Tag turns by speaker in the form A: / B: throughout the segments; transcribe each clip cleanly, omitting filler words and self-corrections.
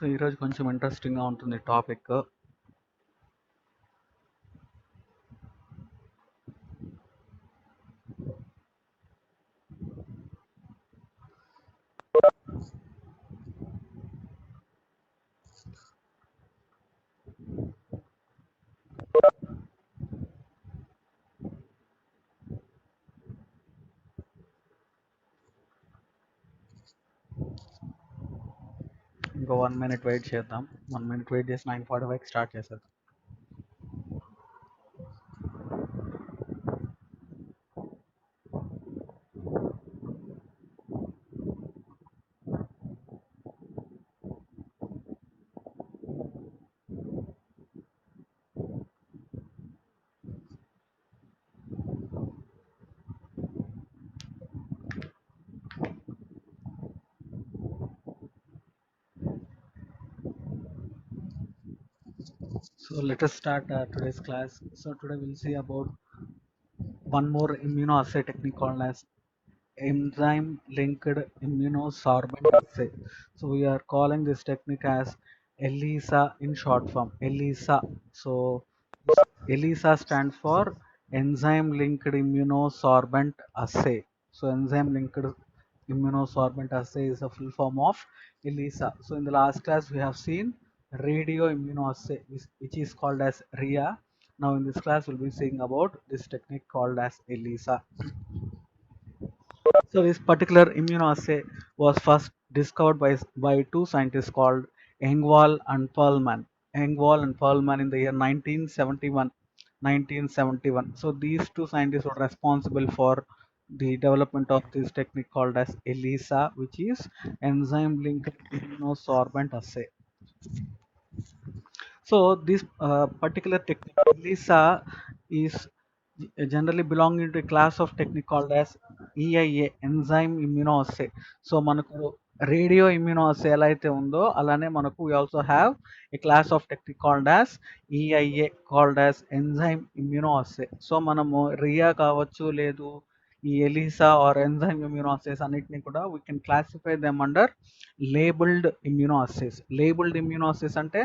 A: So ఈరోజు కొంచెం ఇంట్రెస్టింగ్గా ఉంటుంది టాపిక్. ఇంకో 1 minute వెయిట్ చేద్దాం. 1 minute వెయిట్ చేసి 9:45 స్టార్ట్ చేసేద్దాం. So let us start today's class. So today we'll see about one more immunoassay technique called as enzyme linked immunosorbent assay. So we are calling this technique as ELISA in short form. ELISA. So ELISA stands for enzyme linked immunosorbent assay. So enzyme linked immunosorbent assay is a full form of ELISA. So in the last class we have seen radio immunoassay, which is called as RIA. Now in this class we'll be seeing about this technique called as ELISA. So this particular immunoassay was first discovered by two scientists called Engvall and Perlman. Engvall and Perlman in the year 1971. 1971. So these two scientists were responsible for the development of this technique called as ELISA, which is enzyme linked immunosorbent assay. So this particular technique, ELISA, is generally belonging to a class of technique called as EIA, enzyme immunoassay. So మనకు radio ఇమ్యూనోఅస్సే ఎలా అయితే ఉందో అలానే మనకు we also have a class of technique called as EIA, called as enzyme immunoassay. So మనము రియా కావచ్చు లేదు ఈ ఎలిసా ఆర్ ఎంజైమ్ ఇమ్యూనోఅస్సేస్ అన్నిటిని కూడా we can classify them under labeled immunoassays. Labeled immunoassays అంటే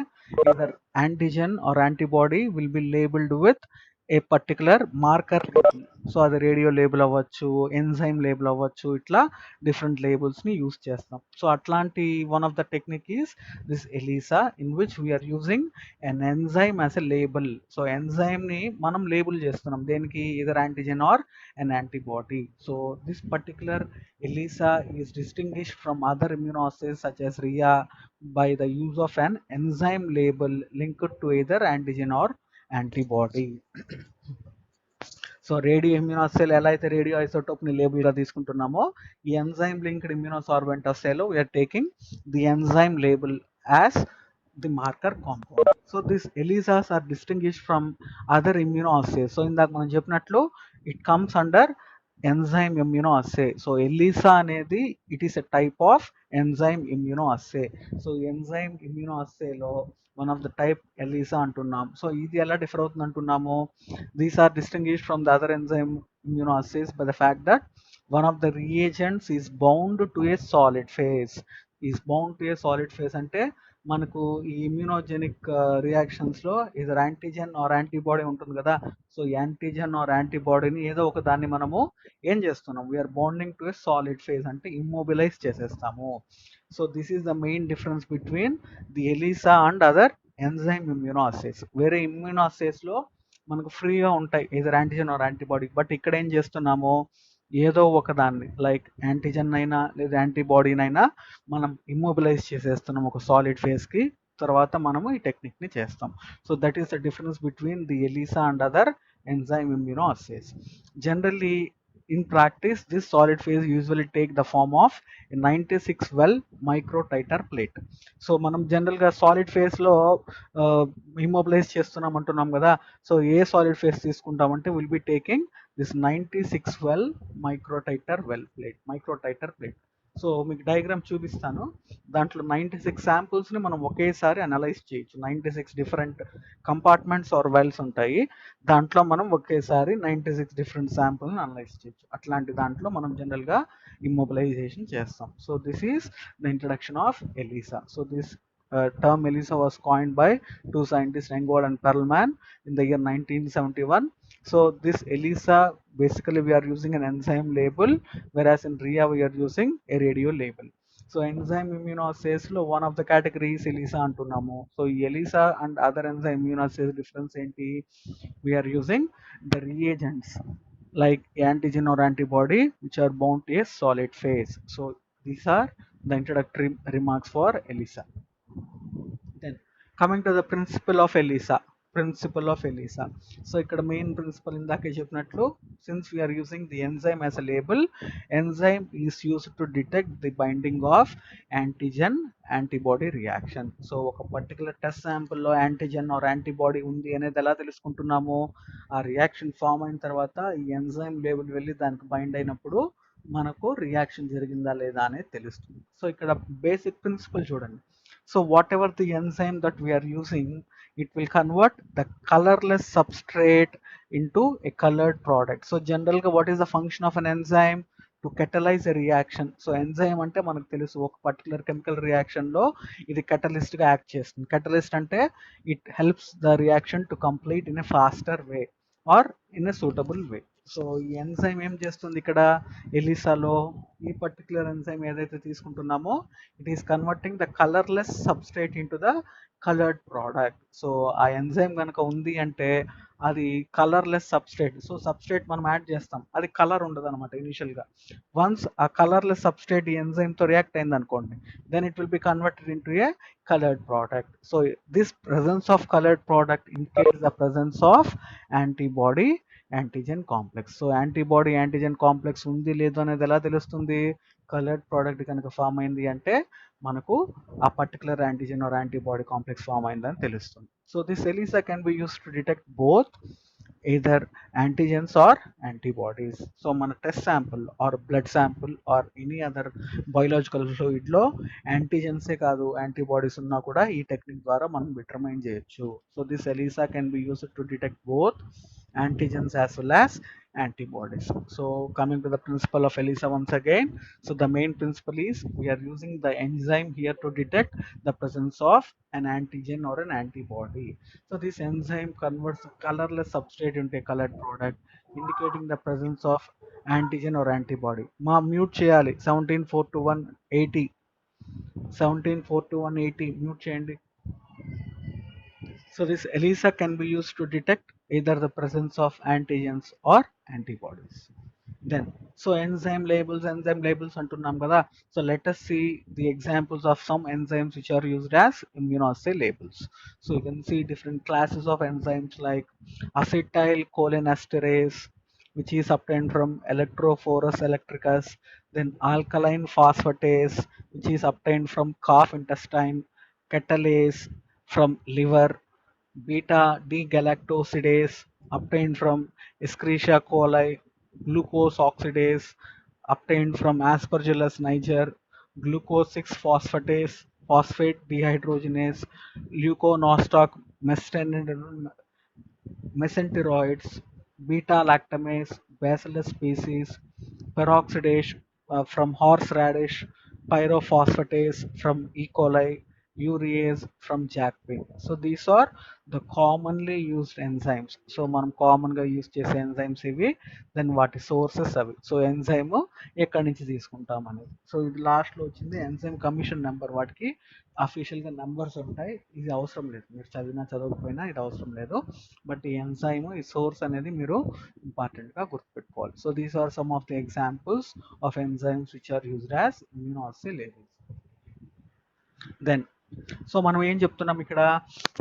A: either antigen or antibody will be labeled with a particular marker. So అది radio label అవ్వచ్చు, enzyme label అవ్వచ్చు, ఇట్లా డిఫరెంట్ లేబుల్స్ని యూస్ చేస్తాం. సో అట్లాంటి one of the technique is this ELISA, in which we are using an enzyme as a label. So ఎంజైమ్ని మనం label చేస్తున్నాం దేనికి, either antigen or an antibody. So this particular ELISA is distinguished from other immunoassays such as RIA by the use of an enzyme label linked to either antigen or antibody. So radio ఇమ్యూనోఅస్సేలో ఎలా అయితే radio ఐసోటోప్ని లేబుల్గా తీసుకుంటున్నామో ఈ enzyme linked immunosorbent అస్సేలో we are taking the enzyme label as the marker compound. So these ELISAs are distinguished from other immunoassays. So ఇందాక మనం చెప్పినట్లు it comes under enzyme immunoassay. So ELISA అనేది it is a type of enzyme immunoassay. So enzyme immunoassayలో one of the type ELISA అంటున్నాం. So ఇది ఎలా differ అవుతుంది అంటున్నాము, these are distinguished from the other enzyme immunoassays by the fact that one of the reagents is bound to a solid phase. Is bound to a solid phase అంటే మనకు ఈ immunogenic రియాక్షన్స్లో either antigen or antibody ఉంటుంది కదా. So antigen are యాంటీబాడీని ఏదో ఒక దాన్ని మనము ఏం చేస్తున్నాం, we are bonding to a solid phase అంటే ఇమ్మొబిలైజ్ చేసేస్తాము. So this is the main difference between the ELISA and other enzyme immunoassays. వేరే ఇమ్యూనోఅస్సేస్లో మనకు ఫ్రీగా ఉంటాయి either antigen or antibody, but ఇక్కడ ఏం చేస్తున్నాము, ఏదో ఒక దాన్ని లైక్ యాంటీజెన్ అయినా లేదా యాంటీబాడీనైనా మనం ఇమ్మొబిలైజ్ చేసేస్తున్నాం ఒక సాలిడ్ ఫేజ్కి, తర్వాత మనము ఈ టెక్నిక్ని చేస్తాం. So that is the difference between the ELISA and other enzyme immunoassays. Generally, in practice, this solid phase usually take the form of a 96 well microtiter plate. So మనం జనరల్గా సాలిడ్ ఫేస్లో immobilize చేస్తున్నాం అంటున్నాం కదా. సో ఏ సాలిడ్ ఫేస్ తీసుకుంటామంటే will be taking this 96 well microtiter plate. So మీకు diagram చూపిస్తాను. దాంట్లో 96 శాంపుల్స్ని మనం ఒకేసారి అనలైజ్ చేయొచ్చు. 96 డిఫరెంట్ కంపార్ట్మెంట్స్ ఆర్ వెల్స్ ఉంటాయి, దాంట్లో మనం ఒకేసారి 96 డిఫరెంట్ శాంపుల్ని అనలైజ్ చేయొచ్చు. అట్లాంటి దాంట్లో మనం జనరల్గా ఇమ్మొబిలైజేషన్ చేస్తాం. So this is the introduction of ELISA. So this term ELISA was coined by two scientists, Engwall and Perlman, in the year 1971. So this ELISA, basically we are using an enzyme label, whereas in RIA we are using a radio label. So enzyme immunoassays లో one of the categories ELISA అంటున్నాము. So ఈ ELISA and other enzyme immunoassays difference ఏంటి? We are using the reagents like antigen or antibody which are bound to a solid phase. So these are the introductory remarks for ELISA. Then coming to the principle of ELISA. Principle of ELISA. So ఇక్కడ main principle ఇందాకే చెప్పినట్లు, since we are using the enzyme as a label, enzyme is used to detect the binding of antigen antibody reaction. So ఒక particular test శాంపుల్లో antigen or antibody ఉంది అనేది ఎలా తెలుసుకుంటున్నాము? ఆ reaction form అయిన తర్వాత ఈ ఎంజైమ్ లేబుల్ వెళ్ళి దానికి బైండ్ అయినప్పుడు మనకు రియాక్షన్ జరిగిందా లేదా అనేది తెలుస్తుంది. సో ఇక్కడ బేసిక్ ప్రిన్సిపల్ చూడండి. So whatever the enzyme that we are using, it will convert the colorless substrate into a colored product. So generally, what is the function of an enzyme? To catalyze a reaction. So enzyme అంటే మనకు తెలుసు, ఒక particular chemical reaction లో ఇది catalyst గా act చేస్తుంది. Catalyst అంటే it helps the reaction to complete in a faster way or in a suitable way. So ఈ ఎంజైమ్ ఏం చేస్తుంది ఇక్కడ ఎలిసాలో? ఈ పర్టికులర్ ఎంజైమ్ ఏదైతే తీసుకుంటున్నామో, it is converting the colourless substrate into the coloured product. So ఆ ఎంజైమ్ కనుక ఉంది అంటే అది కలర్లెస్ సబ్స్ట్రేట్. సో సబ్స్ట్రేట్ మనం యాడ్ చేస్తాం, అది కలర్ ఉండదు అనమాట ఇనిషియల్గా. వన్స్ ఆ కలర్లెస్ సబ్స్ట్రేట్ ఈ ఎంజైమ్తో రియాక్ట్ అయింది అనుకోండి, then it will be converted into a colored product. So this presence of colored product indicates the presence of antibody antigen complex. So antibody antigen complex ఉంది లేదు అనేది ఎలా తెలుస్తుంది? కలర్డ్ ప్రోడక్ట్ కనుక form అయింది అంటే మనకు ఆ particular antigen or antibody complex form అయిందని తెలుస్తుంది. So this ELISA can be used to detect both either antigens or antibodies. So మన test sample or blood sample or any other biological fluid లో యాంటీజెన్సే కాదు యాంటీబాడీస్ ఉన్నా కూడా ఈ technique ద్వారా మనం డిటర్మైన్ చేయొచ్చు. So this ELISA can be used to detect both antigens as well as antibodies. So coming to the principle of ELISA once again, so the main principle is we are using the enzyme here to detect the presence of an antigen or an antibody. So this enzyme converts a colorless substrate into a colored product, indicating the presence of antigen or antibody. Ma mute cheyali 174218 174218 mute cheyandi. So this ELISA can be used to detect either the presence of antigens or antibodies. Then, so enzyme labels అంటున్నాం కదా. So let us see the examples of some enzymes which are used as immunoassay labels. So you can see different classes of enzymes like acetylcholinesterase, which is obtained from Electrophorus electricus, then alkaline phosphatase, which is obtained from calf intestine, catalase from liver, beta D-galactosidase obtained from Escherichia coli, glucose oxidase obtained from Aspergillus niger, glucose 6-phosphatase, phosphate dehydrogenase, leuconostoc mesenteroids, beta lactamase, bacillus species, peroxidase from horseradish, pyrophosphatase from E. coli, urease from jackpine. So these are the commonly used enzymes. So మనం common గా use చేసే enzymes ఇవి, then వాటి sources అవి. So enzyme ఎక్కడి నుంచి తీసుకుంటాం అనేది. సో ఇది లాస్ట్ లో వచ్చింది ఎంజైమ్ కమిషన్ నెంబర్. వాటికి అఫీషియల్ గా నెంబర్స్ ఉంటాయి, ఇది అవసరం లేదు, మీరు చదివినా చదవకపోయినా ఇది అవసరం లేదు. బట్ ఈ ఎంజైమ్ ఈ సోర్స్ అనేది మీరు ఇంపార్టెంట్ గా గుర్తుపెట్టుకోవాలి. So these are some of the examples of enzymes which are used as immunoassay labels. Then so మనం ఏం చెప్తున్నాం ఇక్కడ,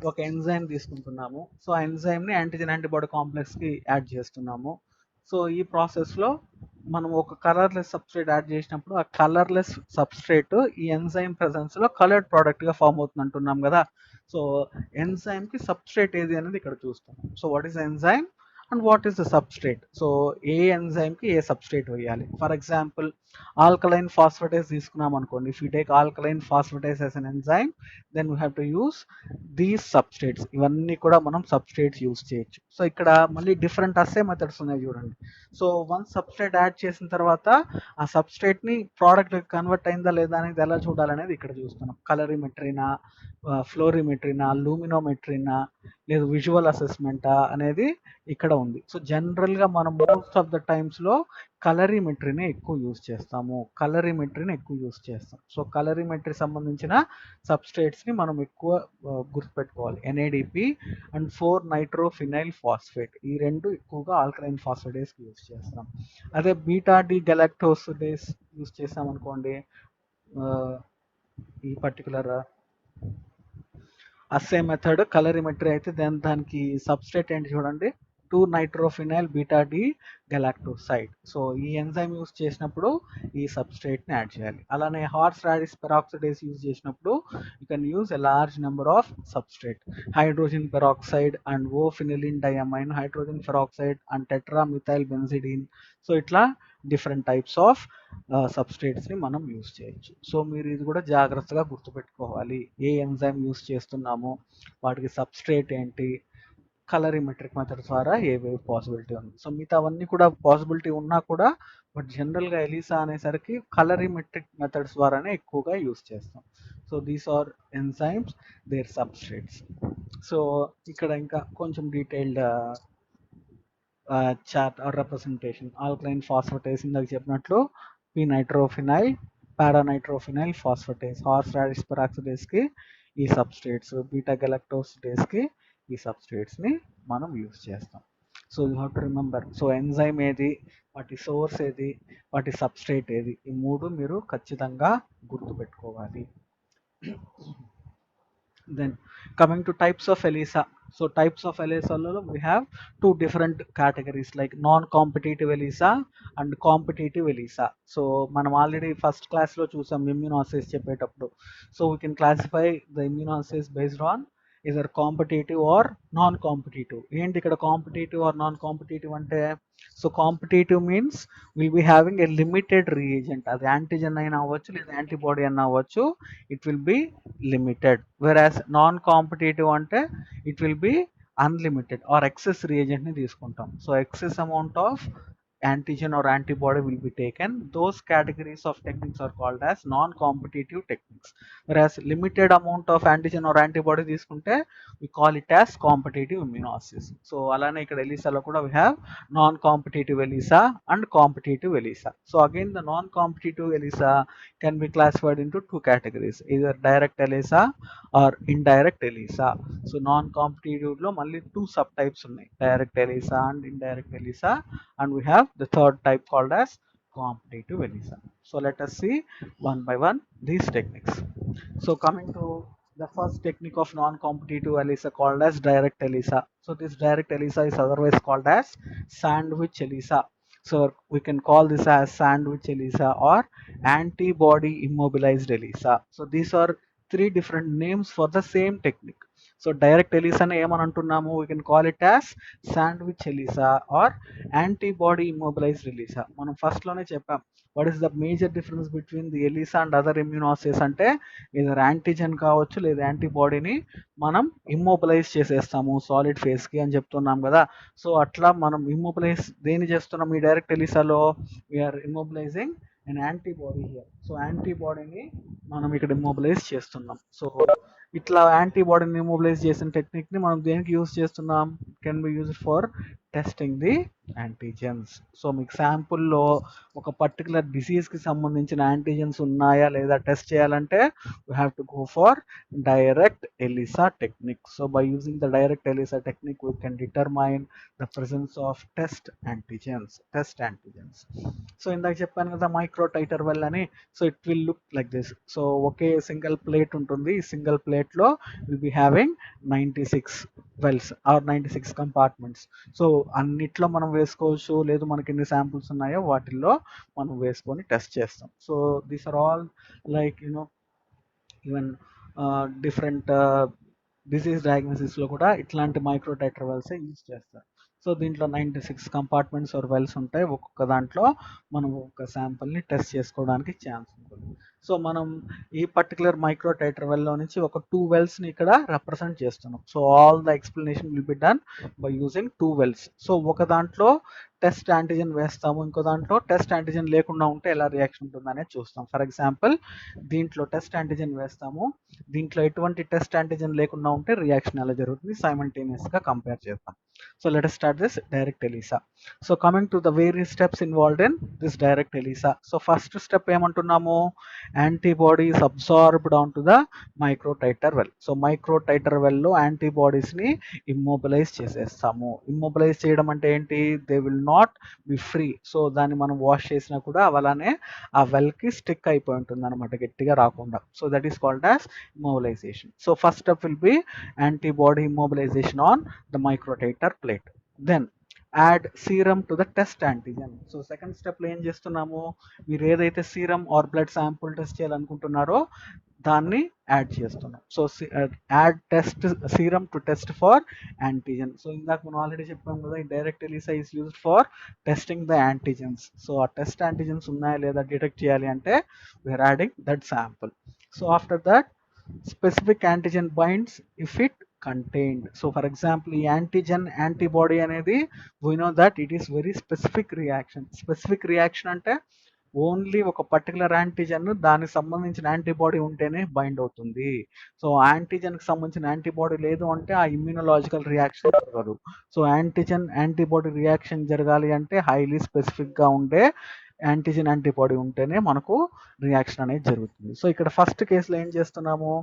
A: ఒక ఎంజైమ్ తీసుకుంటున్నాము. సో ఆ ఎంజైమ్ని యాంటీజెన్ యాంటీబాడీ కాంప్లెక్స్కి యాడ్ చేస్తున్నాము. సో ఈ ప్రాసెస్లో మనం ఒక కలర్లెస్ సబ్స్ట్రేట్ యాడ్ చేసినప్పుడు ఆ కలర్లెస్ సబ్స్ట్రేట్ ఈ ఎంజైమ్ ప్రెసెన్స్లో కలర్డ్ ప్రోడక్ట్గా ఫామ్ అవుతుంది అంటున్నాం కదా. సో ఎంజైమ్కి సబ్స్ట్రేట్ ఏది అనేది ఇక్కడ చూస్తాం. So what is enzyme? And what is the substrate. So ఏ ఎంజైమ్కి ఏ సబ్స్ట్రేట్ వేయాలి. ఫర్ ఎగ్జాంపుల్ ఆల్కలైన్ ఫాస్ఫేటేస్ తీసుకున్నాం అనుకోండి. If you take alkaline phosphatase as an enzyme, then we have to use these substrates. ఇవన్నీ కూడా మనం సబ్స్ట్రేట్స్ యూస్ చేయొచ్చు. సో ఇక్కడ మళ్ళీ డిఫరెంట్ అస్సే మెథడ్స్ ఉన్నాయి చూడండి. సో వన్ సబ్స్ట్రేట్ యాడ్ చేసిన తర్వాత ఆ సబ్స్ట్రేట్ని ప్రోడక్ట్ కన్వర్ట్ అయిందా లేదా అనేది ఎలా చూడాలనేది ఇక్కడ చూస్తున్నాం. కలరిమెట్రీనా, ఫ్లోరిమెట్రీనా, లూమినోమెట్రీనా, లేదు విజువల్ అసెస్మెంటా అనేది ఇక్కడ ఉంది. సో జనరల్గా మనం మోస్ట్ ఆఫ్ ద టైమ్స్లో కలరిమెట్రీని ఎక్కువ యూస్ చేస్తాము. సో కలరిమెట్రీ సంబంధించిన సబ్స్ట్రేట్స్ని మనం ఎక్కువ గుర్తుపెట్టుకోవాలి. ఎన్ఏడిపి అండ్ 4-నైట్రోఫినైల్ ఫాస్ఫేట్, ఈ రెండు ఎక్కువగా ఆల్కలైన్ ఫాస్ఫేటేస్కి యూస్ చేస్తాం. అదే బీటా డి గెలాక్టోసిడేస్ యూస్ చేసాం అనుకోండి, ఈ పర్టికులర్ అస్సే మెథడ్ కలరిమెట్రీ అయితే దానికి సబ్స్ట్రేట్ ఏంటి చూడండి, two nitrophenyl beta D galactoside. So ఈ ఎంజైమ్ యూస్ చేసినప్పుడు ఈ సబ్స్ట్రేట్ని యాడ్ చేయాలి. అలానే హార్స్ రాడిస్ పెరాక్సిడేస్ యూజ్ చేసినప్పుడు you can use a large number of substrate, hydrogen peroxide and o phenylene diamine, hydrogen peroxide and tetramethyl benzidine. So ఇట్లా different types of సబ్స్ట్రేట్స్ని మనం యూస్ చేయొచ్చు. సో మీరు ఇది కూడా జాగ్రత్తగా గుర్తుపెట్టుకోవాలి. ఏ ఎంజైమ్ యూస్ చేస్తున్నాము, వాటికి సబ్స్ట్రేట్ ఏంటి, కలరిమెట్రిక్ మెథడ్ ద్వారా ఏవేవి పాసిబిలిటీ ఉంది. సో మిగతా అవన్నీ కూడా పాసిబిలిటీ ఉన్నా కూడా బట్ జనరల్గా ఎలిసా అనేసరికి కలరిమెట్రిక్ మెథడ్స్ ద్వారానే ఎక్కువగా యూస్ చేస్తాం. So these are enzymes, their substrates. So ఇక్కడ ఇంకా కొంచెం detailed chart or representation. Alkaline phosphatase ఇందాక చెప్పినట్లు p-నైట్రోఫినైల్, పారానైట్రోఫినైల్ ఫాస్ఫేటేస్, హార్స్ రాడిస్ పెరాక్సిడేస్కి ఈ సబ్స్ట్రేట్స్, బీటా గెలాక్టోసిడేస్కి ఈ సబ్స్ట్రేట్స్ని మనం యూస్ చేస్తాం. So you have to remember. So enzyme ఏది, వాటి సోర్స్ ఏది, వాటి సబ్స్ట్రేట్ ఏది, ఈ మూడు మీరు ఖచ్చితంగా గుర్తుపెట్టుకోవాలి. Then coming to types of ELISA. So types of ELISA lo we have two different categories like non-competitive ELISA and competitive ELISA. So మనం ఆల్రెడీ ఫస్ట్ క్లాస్లో చూసాం ఇమ్యూనోసిస్ చెప్పేటప్పుడు. So we can classify the immunoassays based on either competitive or non-competitive. ఏంటి ఇక్కడ competitive or non-competitive అంటే, so competitive means will be having a limited reagent. అది antigen అయినా అవ్వచ్చు లేదా యాంటీబాడీ అయినా అవ్వచ్చు, it will be limited. Whereas non competitive అంటే it will be unlimited or excess రియేజెంట్ని తీసుకుంటాం. So excess amount of antigen or antibody will be taken. Those categories of techniques are called as non-competitive techniques. Whereas limited amount of antigen or antibody తీసుకుంటే we call it as competitive immunoassays. So అలానే ఇక్కడ ELISA లో కూడా we have non-competitive ELISA and competitive ELISA. So again the non-competitive ELISA can be classified into two categories, either direct ELISA or indirect ELISA. So non-competitive లో మళ్ళీ two subtypes ఉన్నాయి, direct ELISA and indirect ELISA, and we have the third type called as competitive ELISA. So let us see one by one these techniques. So coming to the first technique of non-competitive ELISA called as direct ELISA. So this direct ELISA is otherwise called as sandwich ELISA. So we can call this as sandwich ELISA or antibody immobilized ELISA. So these are three different names for the same technique. So direct ELISA ఏమని అంటున్నాము, we can call it as sandwich ELISA or antibody immobilized ELISA. మనం ఫస్ట్లోనే చెప్పాం what is the major difference between the ELISA and other immunoassays అంటే, either antigen కావచ్చు లేదా యాంటీబాడీని మనం immobilise చేసేస్తాము సాలిడ్ ఫేస్కి అని చెప్తున్నాం కదా. సో అట్లా మనం ఇమ్మొబిలైజ్ దేని చేస్తున్నాం ఈ డైరెక్ట్ ఎలిసాలో, we are immobilizing and antibody here. So యాంటీబాడీని మనం ఇక్కడ ఇమ్మొబిలైజ్ చేస్తున్నాం. సో ఇట్లా యాంటీబాడీని ఇమ్మొబిలైజ్ చేసిన టెక్నిక్ని మనం దేనికి యూజ్ చేస్తున్నాం, can be used for testing the antigens. So మీకు శాంపుల్లో ఒక పర్టికులర్ డిసీజ్కి సంబంధించిన యాంటీజెన్స్ ఉన్నాయా లేదా టెస్ట్ చేయాలంటే we have to go for direct ELISA technique. So by using the direct ELISA technique we can determine the presence of test antigens. So ఇందాక చెప్పాను కదా micro titer well అని. So it will look like this. So ఒకే single plate ఉంటుంది, ఈ single ప్లేట్లో will be having 96 wells or 96 compartments. So అన్నిట్లో మనం వేసుకోవచ్చు, లేదు మనకి ఎన్ని శాంపుల్స్ ఉన్నాయో వాటిల్లో మనం వేసుకొని టెస్ట్ చేస్తాం. So these are all like even different disease డయాగ్నోసిస్లో కూడా ఇట్లాంటి మైక్రో టైటర్ వెల్సే యూజ్ చేస్తారు. సో దీంట్లో 96 కంపార్ట్మెంట్స్ ఆర్ వెల్స్ ఉంటాయి. ఒక్కొక్క దాంట్లో మనం ఒక శాంపుల్ని టెస్ట్ చేసుకోవడానికి ఛాన్స్ ఉంటుంది. సో మనం ఈ పర్టికులర్ మైక్రో టైటర్ వెల్లో నుంచి ఒక 2 వెల్స్ని ఇక్కడ రిప్రజెంట్ చేస్తున్నాం. So all the explanation will be done by using 2 wells. So ఒక దాంట్లో టెస్ట్ యాంటీజెన్ వేస్తాము, ఇంకో దాంట్లో టెస్ట్ యాంటీజెన్ లేకుండా ఉంటే ఎలా రియాక్షన్ ఉంటుంది అనేది చూస్తాం. ఫర్ ఎగ్జాంపుల్ దీంట్లో టెస్ట్ యాంటీజెన్ వేస్తాము, దీంట్లో ఎటువంటి టెస్ట్ యాంటీజెన్ లేకుండా ఉంటే రియాక్షన్ ఎలా జరుగుతుంది సైమల్టేనియస్గా కంపేర్ చేద్దాం. So let us start this direct ELISA. So coming to the various steps involved in this direct ELISA. So first step ఏమంటున్నాము, antibody is absorbed onto the micro titer well. So micro titer well లో antibodies ని immobilize చేసేస్తాము. immobilize చేయడం అంటే ఏంటి, they will not be free. So దాన్ని మనం wash చేసినా కూడా అలానే ఆ వెల్ కి స్టిక్ అయిపోయి ఉంటుంది అనమాట, గట్టిగా రాకుండా. So that is called as immobilization. So first step will be antibody immobilization on the microtator plate. Then add serum to the test antigen. So second step లో ఏం చేస్తున్నాము, మీరు ఏదైతే serum or blood sample test చేయాలనుకుంటున్నారో దాన్ని add చేస్తున్నాం. So add test serum to test for antigen. So ఇందాక మనం ఆల్రెడీ చెప్పాం కదా, ఈ direct ELISA is used for testing the antigens. So ఆ టెస్ట్ యాంటీజెన్స్ ఉన్నాయా లేదా డిటెక్ట్ చేయాలి అంటే we're adding that sample. So after that specific antigen binds if it contained. So for example ఈ antigen antibody అనేది we know that it is very specific reaction. specific reaction అంటే only ఒక particular antigen దానికి సంబంధించిన antibody ఉంటేనే bind అవుతుంది. So యాంటీజన్కి సంబంధించిన antibody లేదు అంటే ఆ ఇమ్యూనలాజికల్ రియాక్షన్ జరగదు. సో యాంటీజన్ యాంటీబాడీ రియాక్షన్ జరగాలి అంటే హైలీ స్పెసిఫిక్గా ఉండే యాంటీజెన్ యాంటీబాడీ ఉంటేనే మనకు రియాక్షన్ అనేది జరుగుతుంది. సో ఇక్కడ ఫస్ట్ కేసులో ఏం చేస్తున్నాము,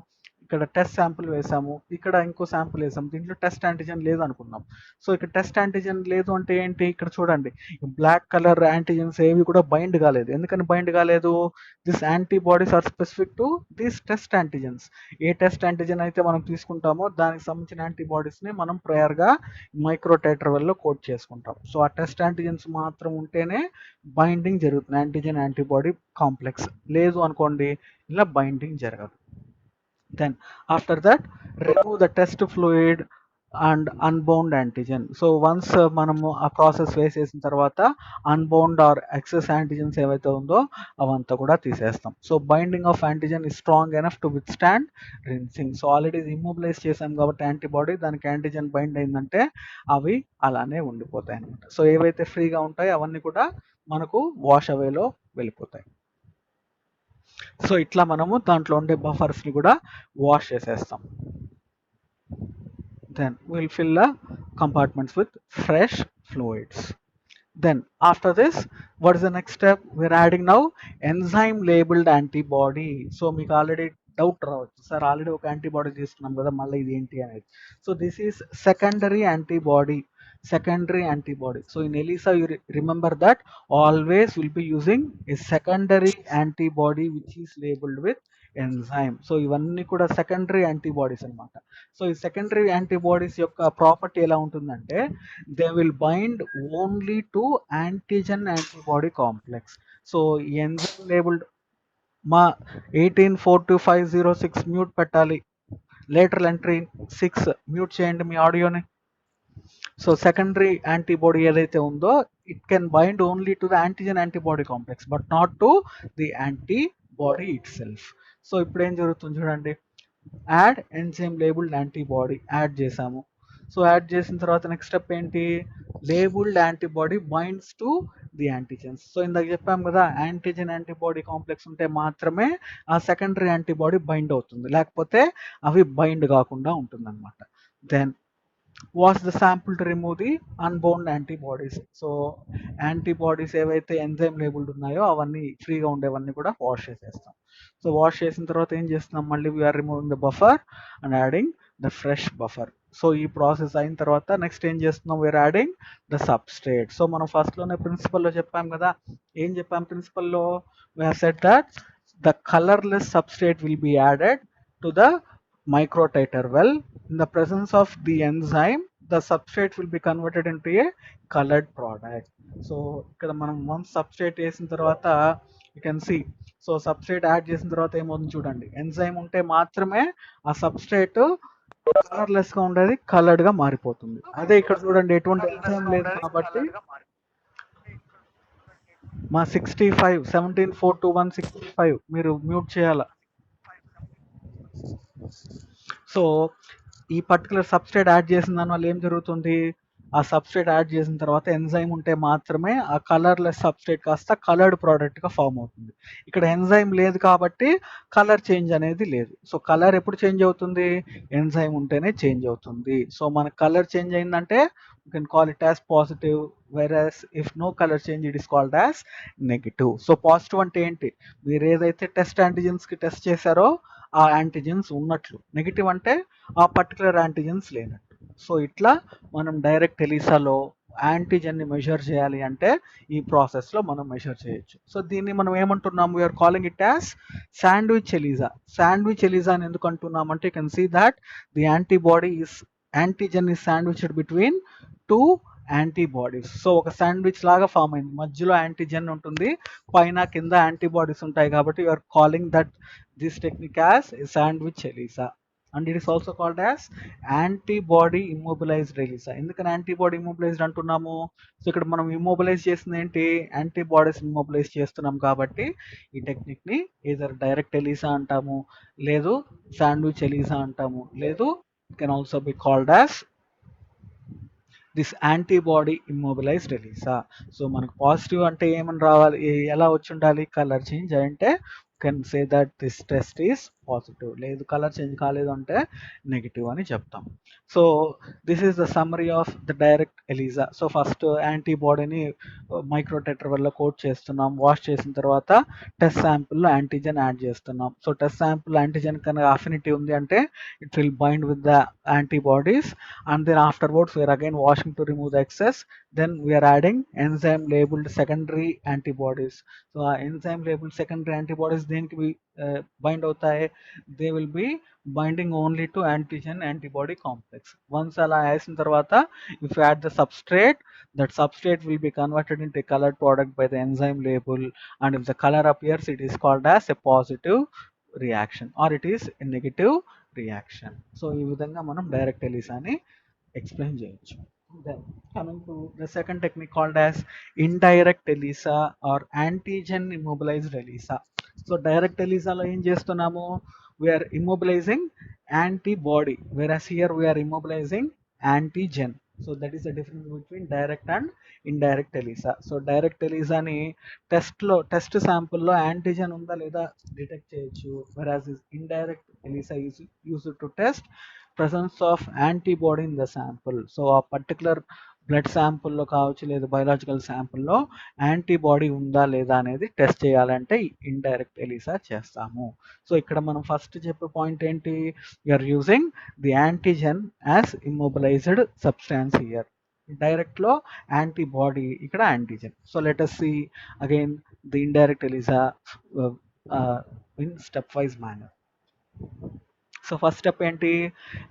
A: ఇక్కడ టెస్ట్ శాంపుల్ వేసాము, ఇక్కడ ఇంకో శాంపుల్ వేసాము, దీంట్లో టెస్ట్ యాంటీజెన్ లేదు అనుకున్నాం. సో ఇక్కడ టెస్ట్ యాంటీజెన్ లేదు అంటే ఏంటి, ఇక్కడ చూడండి బ్లాక్ కలర్ యాంటీజెన్స్ ఏవి కూడా బైండ్ కాలేదు. ఎందుకని బైండ్ కాలేదు, this antibodies are specific to this test antigens. ఏ టెస్ట్ యాంటీజెన్ అయితే మనం తీసుకుంటామో దానికి సంబంధించిన యాంటీబాడీస్ని మనం ప్రయర్గా మైక్రోటైటర్ వల్ల కోడ్ చేసుకుంటాం. సో ఆ టెస్ట్ యాంటీజెన్స్ మాత్రం ఉంటేనే బైండింగ్ జరుగుతుంది యాంటీజెన్ యాంటీబాడీ కాంప్లెక్స్. లేదు అనుకోండి ఇలా బైండింగ్ జరగదు. Then after that remove the test fluid and unbound antigen. So once మనము ఆ ప్రాసెస్ వేసేసిన తర్వాత అన్బౌండ్ ఆర్ ఎక్సెస్ యాంటీజెన్స్ ఏవైతే ఉందో అవంతా కూడా తీసేస్తాం. So binding of antigen is strong enough to with stand rinsing. So already immobilise చేసాం కాబట్టి యాంటీబాడీ దానికి యాంటీజెన్ బైండ్ అయిందంటే అవి అలానే ఉండిపోతాయి అనమాట. సో ఏవైతే ఫ్రీగా ఉంటాయో అవన్నీ కూడా మనకు వాష్ అవేలో వెళ్ళిపోతాయి. సో ఇట్లా మనము దాంట్లో ఉండే బఫర్స్ని కూడా వాష్ చేసేస్తాం. Then will fill the compartments with fresh fluids. Then after this, what is the next step? We're adding now enzyme labeled antibody. So మీకు ఆల్రెడీ డౌట్ రావచ్చు, సార్ ఆల్రెడీ ఒక యాంటీబాడీ తీసుకున్నాం కదా మళ్ళీ ఇది ఏంటి అనేది. So this is secondary antibody. secondary antibody. So in ELISA you remember that always will be using a secondary antibody which is labeled with enzyme. So ఇవన్నీ కూడా సెకండరీ యాంటీబాడీస్ అనమాట. సో ఈ సెకండరీ యాంటీబాడీస్ యొక్క property ఎలా ఉంటుందంటే they will bind only to antigen antibody complex. So ఈ enzyme labelled మా 184250 mute పెట్టాలి, లేటరల్ ఎంట్రీ 6 మ్యూట్ చేయండి మీ ఆడియోని. సో సెకండరీ యాంటీబాడీ ఏదైతే ఉందో it can bind only to the antigen antibody complex but not to the antibody it self. So ఇప్పుడు ఏం జరుగుతుంది చూడండి, add enzyme labelled antibody add చేసాము. సో యాడ్ చేసిన తర్వాత నెక్స్ట్ స్టెప్ ఏంటి, labelled antibody binds to the antigens. So ఇందాక చెప్పాం కదా యాంటీజెన్ యాంటీబాడీ కాంప్లెక్స్ ఉంటే మాత్రమే ఆ సెకండరీ యాంటీబాడీ బైండ్ అవుతుంది, లేకపోతే అవి బైండ్ కాకుండా ఉంటుంది అనమాట. Then wash the sample to remove the unbound antibodies. So antibodies ఏవైతే ఎంజైమ్ లేబుల్డ్ ఉన్నాయో అవన్నీ ఫ్రీగా ఉండేవన్నీ కూడా వాష్ చేసేస్తాం. సో వాష్ చేసిన తర్వాత ఏం చేస్తున్నాం, మళ్ళీ we are removing the buffer and adding the fresh buffer. So ఈ ప్రాసెస్ అయిన తర్వాత నెక్స్ట్ ఏం చేస్తున్నాం, we are adding the substrate. So మనం ఫస్ట్లోనే ప్రిన్సిపల్లో చెప్పాం కదా, ఏం చెప్పాం ప్రిన్సిపల్లో, we are set that the colourless substrate will be added to the microtiter well. In the presence of the enzyme the substrate will be converted into a colored product. So ఇక్కడ మనం వన్స్ సబ్స్ట్రేట్ వేసిన తర్వాత you can see, so substrate add చేసిన తర్వాత ఏమవుతుంది చూడండి, enzyme ఉంటే మాత్రమే ఆ సబ్స్ట్రేట్ కలర్లెస్ గా ఉండేది కలర్డ్ గా మారిపోతుంది. అదే ఇక్కడ చూడండి ఎటువంటి ఎంజైమ్ లేదు కాబట్టి మా 65 17,421 మీరు మ్యూట్ చేయాల. సో ఈ పర్టికులర్ సబ్స్ట్రేట్ యాడ్ చేసిన దానివల్ల ఏం జరుగుతుంది, ఆ సబ్స్ట్రేట్ యాడ్ చేసిన తర్వాత ఎంజైమ్ ఉంటే మాత్రమే ఆ కలర్లెస్ సబ్స్ట్రేట్ కాస్త కలర్డ్ ప్రోడక్ట్గా ఫామ్ అవుతుంది. ఇక్కడ ఎంజైమ్ లేదు కాబట్టి కలర్ చేంజ్ అనేది లేదు. సో కలర్ ఎప్పుడు చేంజ్ అవుతుంది, ఎంజైమ్ ఉంటేనే చేంజ్ అవుతుంది. సో మన కలర్ చేంజ్ అయిందంటే you can call it as positive, versus if no colour change it is called as negative. So positive అంటే ఏంటి, మీరు ఏదైతే టెస్ట్ యాంటీజెన్స్కి టెస్ట్ చేశారో ఆ యాంటీజెన్స్ ఉన్నట్లు, నెగిటివ్ అంటే ఆ పర్టికులర్ యాంటీజెన్స్ లేనట్టు. సో ఇట్లా మనం డైరెక్ట్ ఎలిసాలో యాంటీజెన్ని మెజర్ చేయాలి అంటే ఈ ప్రాసెస్లో మనం మెజర్ చేయొచ్చు. సో దీన్ని మనం ఏమంటున్నాం, we are calling it as sandwich ELISA. Sandwich ELISA అని ఎందుకు అంటున్నాం అంటే you can see that the antibody is antigen is sandwiched between two antibodies. So ఒక శాండ్విచ్ లాగా ఫామ్ అయింది, మధ్యలో యాంటీజెన్ ఉంటుంది, పైన కింద యాంటీబాడీస్ ఉంటాయి కాబట్టి you are calling that this technique as sandwich ELISA. And it is also called as antibody immobilized ELISA. ఎందుకని యాంటీబాడీ ఇమ్మొబిలైజ్డ్ అంటున్నాము, సో ఇక్కడ మనం ఇమ్మొబిలైజ్ చేసింది ఏంటి, యాంటీబాడీస్ ఇమ్మొబిలైజ్ చేస్తున్నాం కాబట్టి ఈ టెక్నిక్ని ఏదర్ డైరెక్ట్ ఎలిసా అంటాము, లేదు శాండ్విచ్ ఎలిసా అంటాము, లేదు can also be called as this antibody immobilized ELISA. So మనకు పాజిటివ్ అంటే ఏమని రావాలి, ఎలా వచ్చి ఉండాలి, కలర్ చేంజ్ అంటే can say that this test is positive, లేదు కలర్ చేంజ్ కాలేదు అంటే నెగిటివ్ అని చెప్తాం. So this is the summary of the direct ELISA. So first యాంటీబాడీని మైక్రోటెట్రవెల్లో కోట్ చేస్తున్నాం, వాష్ చేసిన తర్వాత టెస్ట్ శాంపుల్లో యాంటీజెన్ యాడ్ చేస్తున్నాం. సో టెస్ట్ శాంపుల్ యాంటీజెన్ కనుక అఫినిటీ ఉంది అంటే it will bind with the antibodies, and then afterwards we are again washing to remove the excess. Then we are adding enzyme labeled secondary antibodies. So enzyme labeled secondary antibodies దేనికి bind అవుతాయి, they will be binding only to antigen antibody complex. Once అలా వేసిన తర్వాత if you add the substrate, that substrate will be converted into a colored product by the enzyme label, and if the color appears it is called as a positive reaction or it is a negative reaction. So ఈ విధంగా మనం direct ఎలిసాని explain చేయొచ్చు. Then coming to the second technique called as indirect ELISA or antigen immobilized ELISA. So direct ఎలిసాలో ఏం చేస్తున్నాము, we are immobilizing antibody, whereas here we are immobilizing antigen. So that is the difference between direct and indirect ELISA. So direct ఎలిసాని test శాంపుల్లో antigen ఉందా లేదా detect చేయొచ్చు, whereas indirect ELISA is used to test presence of antibody in the sample. So ఆ particular blood శాంపుల్లో కావచ్చు లేదా biological శాంపుల్లో antibody ఉందా లేదా అనేది టెస్ట్ చేయాలంటే ఇండైరెక్ట్ ఎలిసా చేస్తాము. సో ఇక్కడ మనం ఫస్ట్ చెప్పే పాయింట్ ఏంటి, you are using the antigen as immobilized substance here. డైరెక్ట్లో యాంటీబాడీ, ఇక్కడ antigen. So let us see again the indirect ELISA in stepwise manner. So first step ఏంటి,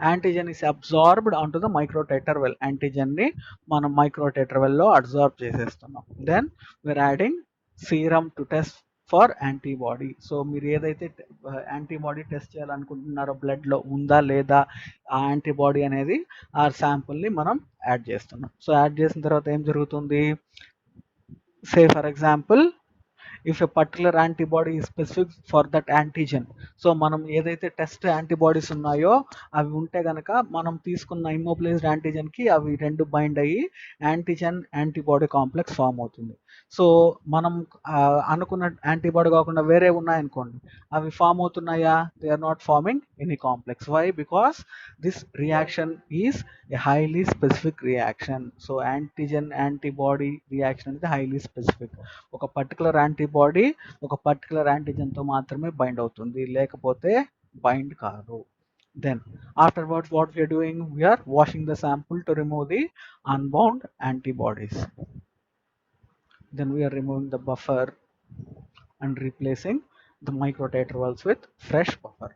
A: antigen is absorbed on to the microtitre well. యాంటీజెన్ని మనం మైక్రోటెట్రవెల్లో absorb చేసేస్తున్నాం. Then we are adding serum to test for antibody. So మీరు ఏదైతే antibody test చేయాలనుకుంటున్నారో బ్లడ్లో ఉందా లేదా ఆ యాంటీబాడీ అనేది ఆ శాంపుల్ని మనం యాడ్ చేస్తున్నాం. సో యాడ్ చేసిన తర్వాత ఏం జరుగుతుంది, say for example if a particular antibody ఈ specific for that antigen. So మనం ఏదైతే టెస్ట్ యాంటీబాడీస్ ఉన్నాయో అవి ఉంటే కనుక మనం తీసుకున్న ఇమ్మొబిలైజ్డ్ యాంటీజెన్కి అవి రెండు బైండ్ అయ్యి యాంటీజెన్ యాంటీబాడీ కాంప్లెక్స్ ఫామ్ అవుతుంది. సో మనం అనుకున్న యాంటీబాడీ కాకుండా వేరే ఉన్నాయనుకోండి, అవి ఫామ్ అవుతున్నాయా, they are not forming any complex. Why, because this reaction is a highly specific reaction. So antigen antibody reaction అనేది హైలీ స్పెసిఫిక్. ఒక పర్టికులర్ యాంటీబాడీ ఒక పర్టికులర్ యాంటీజెన్తో మాత్రమే బైండ్ అవుతుంది, లేకపోతే బైండ్ కాదు. Then afterwards what we're doing, we're washing the sample to remove the unbound antibodies. Then we are removing the buffer and replacing the microtetravalls with fresh buffer.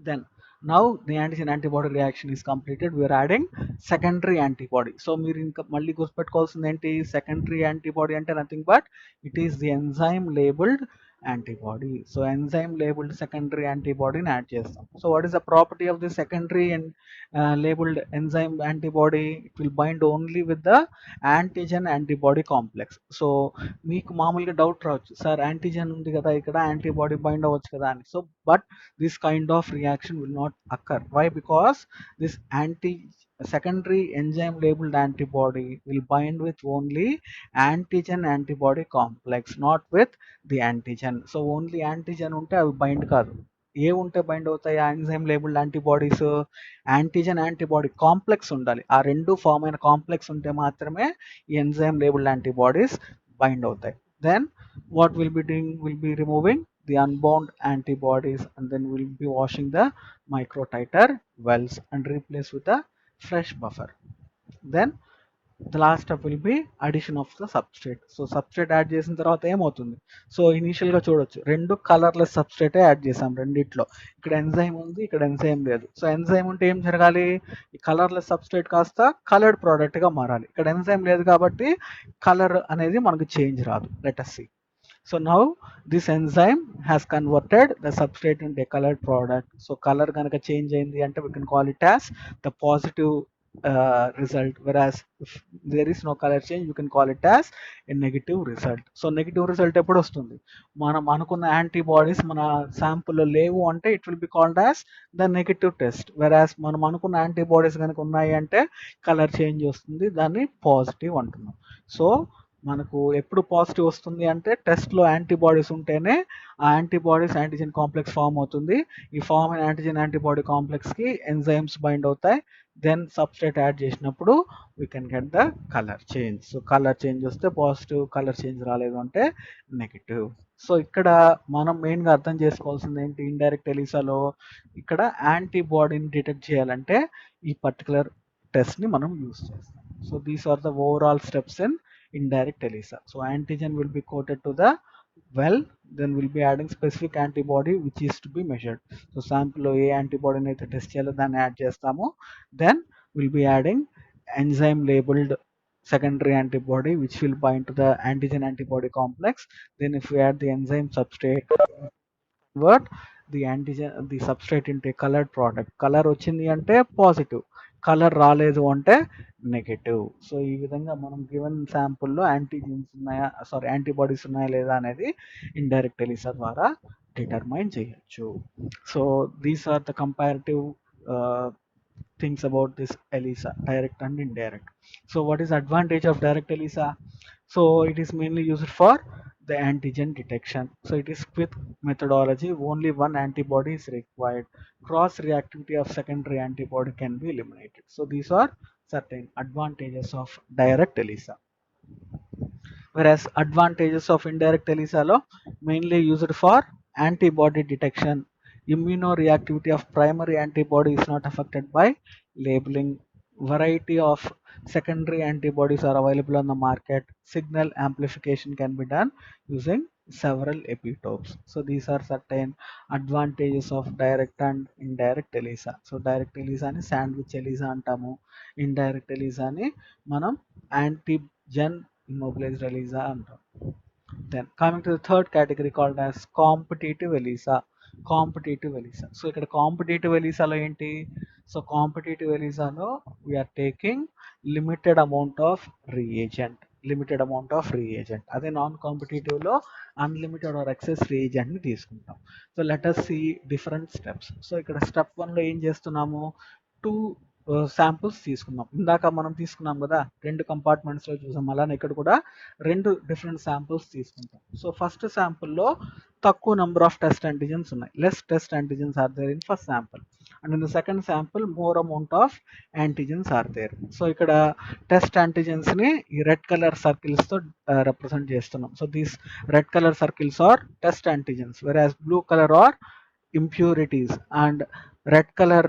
A: Then now the antigen antibody reaction is completed, we are adding secondary antibody. So మీరు ఇంకా మళ్ళీ గుర్తుపెట్టుకోవాల్సింది ఏంటి, secondary antibody అంటే nothing but it is the enzyme labeled antibody. So enzyme labeled secondary antibody ని add చేస్తాం. So what is the property of the secondary and labeled enzyme antibody? It will bind only with the antigen antibody complex. So మీకు మామూలుగా doubt రావచ్చు, sir antigen ఉంది కదా ఇక్కడ, antibody bind అవ్వచ్చు కదా అని. So but this kind of reaction will not occur. Why? Because this secondary enzyme labeled antibody will bind with only antigen antibody complex, not with the antigen. So only antigen ఉంటే అవి bind కాదు. ఏ ఉంటే bind అవుతాయి ఆ enzyme labelled antibodies? Antigen antibody complex ఉండాలి. ఆ రెండు form అయిన కాంప్లెక్స్ ఉంటే మాత్రమే ఈ ఎంజైమ్ లేబుల్డ్ యాంటీబాడీస్ బైండ్ అవుతాయి. Then what will be doing, will be removing the unbound antibodies, and then we'll be washing the microtiter wells and replace with a fresh buffer. Then the last step will be addition of the substrate. So substrate add చేసిన తర్వాత ఏమవుతుంది? So ఇనీషియల్గా చూడొచ్చు, రెండు colourless సబ్స్ట్రేటే add చేసాం రెండిట్లో. ఇక్కడ enzyme ఉంది, ఇక్కడ ఎంజైమ్ లేదు. సో ఎంజైమ్ ఉంటే ఏం జరగాలి? ఈ కలర్లెస్ సబ్స్ట్రేట్ కాస్త కలర్డ్ ప్రోడక్ట్గా మారాలి. ఇక్కడ ఎంజైమ్ లేదు కాబట్టి కలర్ అనేది మనకు చేంజ్ రాదు. Let us see. So now this enzyme has converted the substrate into a colored product. So color ganaka change ayindi ante we can call it as the positive result, whereas if there is no color change we can call it as a negative result. So negative result eppudu vastundi, manam anukunna antibodies mana sample lo levu ante it will be called as the negative test, whereas manam anukunna antibodies ganaka unnayi ante color change vastundi, danni positive antunnam. So మనకు ఎప్పుడు positive వస్తుంది అంటే టెస్ట్లో antibodies ఉంటేనే ఆ antibodies antigen complex form అవుతుంది. ఈ form అయిన యాంటీజెన్ యాంటీబాడీ కాంప్లెక్స్కి ఎంజైమ్స్ బైండ్ అవుతాయి. దెన్ సబ్స్ట్రేట్ యాడ్ చేసినప్పుడు we can get the colour change. So colour change వస్తే పాజిటివ్, కలర్ చేంజ్ రాలేదు అంటే నెగిటివ్. సో ఇక్కడ మనం మెయిన్గా అర్థం చేసుకోవాల్సింది ఏంటి, ఇండైరెక్ట్ ఎలిసాలో ఇక్కడ యాంటీబాడీని డిటెక్ట్ చేయాలంటే ఈ పర్టికులర్ టెస్ట్ని మనం యూస్ చేస్తాం. So these are the overall steps in indirect ELISA. So antigen will be coated to the well, then we'll be adding specific antibody which is to be measured. So sample lo A antibody అయితే test చేయాలో దాన్ని add చేస్తాము. Then we'll be adding enzyme labeled secondary antibody which will bind to the antigen antibody complex. Then if we add the enzyme substrate, convert the antigen, the substrate into a colored product. Colour వచ్చింది అంటే positive, colour రాలేదు అంటే negative. So ఈ విధంగా మనం given శాంపుల్లో antigens ఉన్నాయా, sorry antibodies ఉన్నాయా లేదా అనేది ఇండైరెక్ట్ ఎలిసా ద్వారా డిటర్మైన్ చేయొచ్చు. So these are the comparative things about this ELISA, direct and indirect. So what is advantage of direct ELISA? So it is mainly used for the antigen detection. So it is quick methodology, only one antibody is required. Cross reactivity of secondary antibody can be eliminated. So these are certain advantages of direct ELISA. Whereas advantages of indirect ELISA lo mainly used for antibody detection. Immunoreactivity of primary antibody is not affected by labeling. Variety of secondary antibodies are available on the market. Signal amplification can be done using several epitopes. So these are certain advantages of direct and indirect ELISA. So direct ELISA ni sandwich ELISA అంటాము, indirect ELISA ni మనం antigen immobilized ELISA అంటాం. Then coming to the third category called as competitive ELISA. Competitive ELISA. So ఇక్కడ competitive ఎలిసాలో ఏంటి? So competitive ఎలిసాలో we are taking limited amount of reagent, limited amount of reagent. అదే నాన్ కాంపిటేటివ్లో unlimited or excess రీఏజెంట్ని తీసుకుంటాం. So let us see different steps. So ఇక్కడ స్టెప్ 1లో ఏం చేస్తున్నాము, 2 శాంపుల్స్ తీసుకున్నాం. ఇందాక మనం తీసుకున్నాం కదా, 2 కంపార్ట్మెంట్స్లో చూసాం, అలానే ఇక్కడ కూడా 2 డిఫరెంట్ శాంపుల్స్ తీసుకుంటాం. సో ఫస్ట్ శాంపుల్లో తక్కువ నెంబర్ ఆఫ్ టెస్ట్ యాంటిజెన్స్ ఉన్నాయి, less test antigens are there in first sample, and in the second sample more amount of antigens are there. So ఇక్కడ టెస్ట్ యాంటిజెన్స్ ని ఈ రెడ్ కలర్ సర్కిల్స్ తో represent చేస్తున్నాం. So these red colour circles are test antigens, versus blue colour are impurities, and red color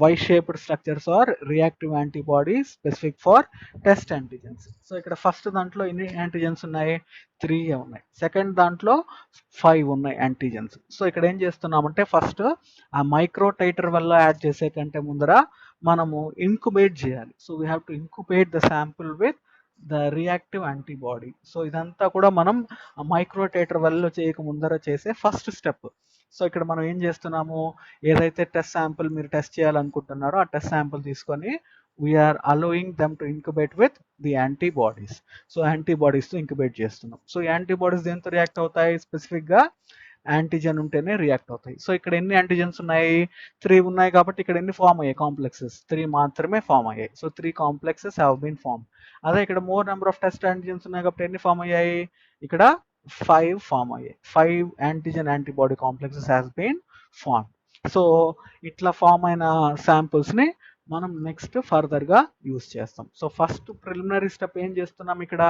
A: y-shaped structures are reactive antibodies specific for test antigens. So ఇక్కడ first దాంట్లో ఎన్ని antigens ఉన్నాయి, 3 ఉన్నాయి. Second దాంట్లో 5 ఉన్నాయి antigens. So ఇక్కడ ఏం చేస్తున్నామంటే ఫస్ట్ ఆ మైక్రో టైటర్ వల్ల యాడ్ చేసే కంటే ముందర మనము ఇంక్యుబేట్ చేయాలి. So we have to incubate the sample with the reactive antibody. So ఇదంతా కూడా మనం మైక్రోటేటర్ వెల్లో చేయక ముందర చేసే ఫస్ట్ స్టెప్. సో ఇక్కడ మనం ఏం చేస్తున్నాము, ఏదైతే టెస్ట్ శాంపుల్ మీరు టెస్ట్ చేయాలనుకుంటున్నారో ఆ టెస్ట్ శాంపుల్ తీసుకొని we are allowing them to incubate with the antibodies. So యాంటీబాడీస్తో ఇంక్యుబేట్ చేస్తున్నాం. సో యాంటీబాడీస్ దేంతో రియాక్ట్ అవుతాయి, స్పెసిఫిక్గా యాంటీజెన్ ఉంటేనే రియాక్ట్ అవుతాయి. సో ఇక్కడ ఎన్ని యాంటీజెన్స్ ఉన్నాయి, 3 ఉన్నాయి కాబట్టి ఇక్కడ ఎన్ని ఫామ్ అయ్యాయి, కాంప్లెక్సెస్ 3 మాత్రమే ఫామ్ అయ్యాయి. So 3 complexes have been form. అదే ఇక్కడ more number of test antigens ఉన్నాయి కాబట్టి ఎన్ని ఫామ్ అయ్యాయి, ఇక్కడ 5 ఫామ్ అయ్యాయి. 5 antigen antibody complexes has been form. So ఇట్లా ఫామ్ అయిన శాంపుల్స్ ని మనం నెక్స్ట్ ఫర్దర్ గా యూస్ చేస్తాం. సో ఫస్ట్ ప్రిలిమినరీ స్టెప్ ఏం చేస్తున్నాం, ఇక్కడ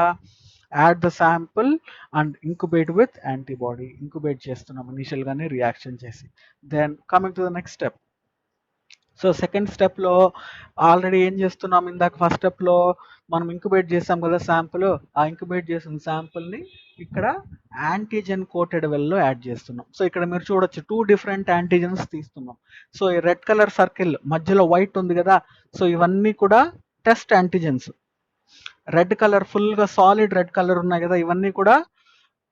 A: add the sample and incubate with antibody. Incubate చేస్తున్నాం ఇనిషియల్ గానే రియాక్షన్ చేసి. Then coming to the next step. So second స్టెప్లో ఆల్రెడీ ఏం చేస్తున్నాం, ఇందాక ఫస్ట్ స్టెప్లో మనం ఇంక్యుబేట్ చేసాం కదా శాంపుల్, ఆ ఇంక్యుబేట్ చేసిన శాంపుల్ని ఇక్కడ యాంటీజెన్ కోటెడ్ వెల్లో యాడ్ చేస్తున్నాం. సో ఇక్కడ మీరు చూడొచ్చు 2 డిఫరెంట్ యాంటీజెన్స్ తీస్తున్నాం. సో ఈ రెడ్ కలర్ సర్కిల్ మధ్యలో వైట్ ఉంది కదా, సో ఇవన్నీ కూడా టెస్ట్ యాంటీజెన్స్. రెడ్ కలర్ ఫుల్గా సాలిడ్ రెడ్ కలర్ ఉన్నాయి కదా, ఇవన్నీ కూడా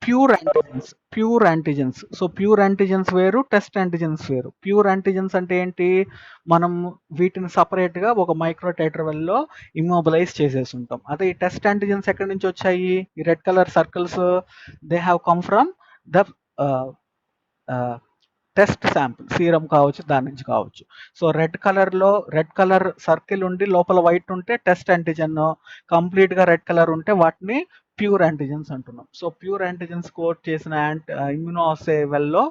A: pure antigens. Pure antigens. So pure antigens వేరు, టెస్ట్ యాంటీజెన్స్ వేరు. ప్యూర్ యాంటీజెన్స్ అంటే ఏంటి, మనం వీటిని సపరేట్గా ఒక మైక్రోటైటర్ వెల్లో ఇమ్మొబిలైజ్ చేసేసి ఉంటాం. అదే ఈ టెస్ట్ యాంటీజెన్స్ ఎక్కడి నుంచి వచ్చాయి, ఈ red colour circles, they have come from the test sample. Serum కావచ్చు, దాని నుంచి కావచ్చు. సో రెడ్ కలర్ సర్కిల్ ఉండి లోపల వైట్ ఉంటే టెస్ట్ యాంటీజెన్, కంప్లీట్గా రెడ్ కలర్ ఉంటే వాటిని ప్యూర్ యాంటీజెన్స్ అంటున్నాం. సో ప్యూర్ యాంటీజెన్స్ కోట్ చేసిన ఇమ్యునోఅస్సే వెల్లో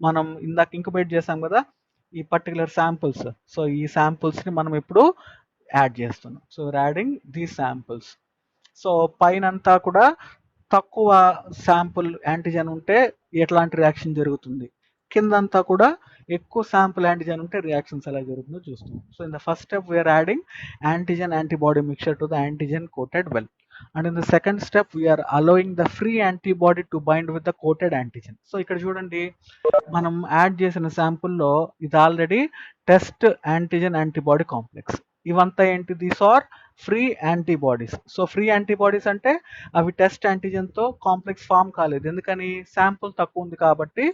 A: మనం ఇందాక ఇంక్యుబేట్ చేసాం కదా ఈ పర్టికులర్ శాంపుల్స్. సో ఈ శాంపుల్స్ని మనం ఇప్పుడు యాడ్ చేస్తున్నాం. So adding these samples. So పైనంతా కూడా తక్కువ శాంపుల్ యాంటీజెన్ ఉంటే ఎట్లాంటి రియాక్షన్ జరుగుతుంది, కిందంతా కూడా ఎక్కువ శాంపుల్ యాంటీజెన్ ఉంటే రియాక్షన్స్ ఎలా జరుగుతుందో చూస్తున్నాం. So in the first step we're adding antigen antibody mixture to the antigen coated well. And in the second step we're allowing the free antibody to bind with the coated antigen. So ఇక్కడ చూడండి, మనం add చేసిన శాంపుల్లో ఇది already test antigen antibody complex. ఇవంతా ఏంటి, these are free antibodies. So free antibodies అంటే అవి టెస్ట్ యాంటీజెన్తో కాంప్లెక్స్ ఫామ్ కాలేదు. ఎందుకని, శాంపుల్ తక్కువ ఉంది కాబట్టి